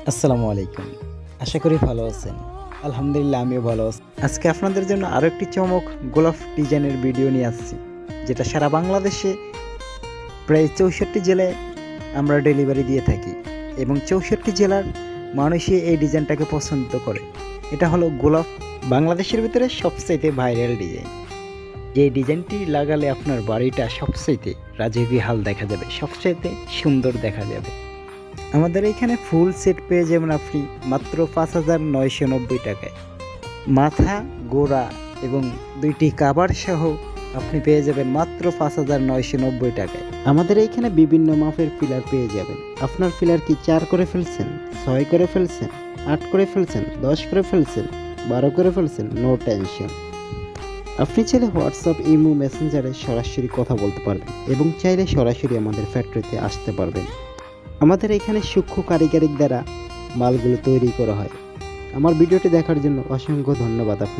আসসালামু আলাইকুম। আশা করি ভালো আছেন। আলহামদুলিল্লাহ আমিও ভালো আছি। আজকে আপনাদের জন্য আরও একটি চমক গোলাপ ডিজাইনের ভিডিও নিয়ে আসছি, যেটা সারা বাংলাদেশে প্রায় 64 জেলায় আমরা ডেলিভারি দিয়ে থাকি এবং 64 জেলার মানুষই এই ডিজাইনটাকে পছন্দ করে। এটা হলো গোলাপ, বাংলাদেশের ভিতরে সবচাইতে ভাইরাল ডিজাইন। যে ডিজাইনটি লাগালে আপনার বাড়িটা সবচাইতে রাজকীয় হাল দেখা যাবে, সবচাইতে সুন্দর দেখা যাবে। আমাদের এখানে ফুল সেট পেয়ে যাবেন আপনি মাত্র 5,990 টাকায়। মাথা, গোড়া এবং 2টি কাভার সহ আপনি পেয়ে যাবেন মাত্র 5,990 টাকায়। আমাদের এইখানে বিভিন্ন মাপের পিলার পেয়ে যাবেন। আপনার পিলার কি 4 করে ফেলছেন, 6 করে ফেলছেন, 8 করে ফেলছেন, 10 করে ফেলছেন, 12 করে ফেলছেন, নো টেনশন। আপনি চাইলে হোয়াটসঅ্যাপ, ইমো, মেসেঞ্জারে সরাসরি কথা বলতে পারবেন এবং চাইলে সরাসরি আমাদের ফ্যাক্টরিতে আসতে পারবেন। আমাদের এখানে সূক্ষ্ম কারিগরির দ্বারা মালগুলো তৈরি করা হয়। আমার ভিডিওটি দেখার জন্য অসংখ্য ধন্যবাদ আপনার।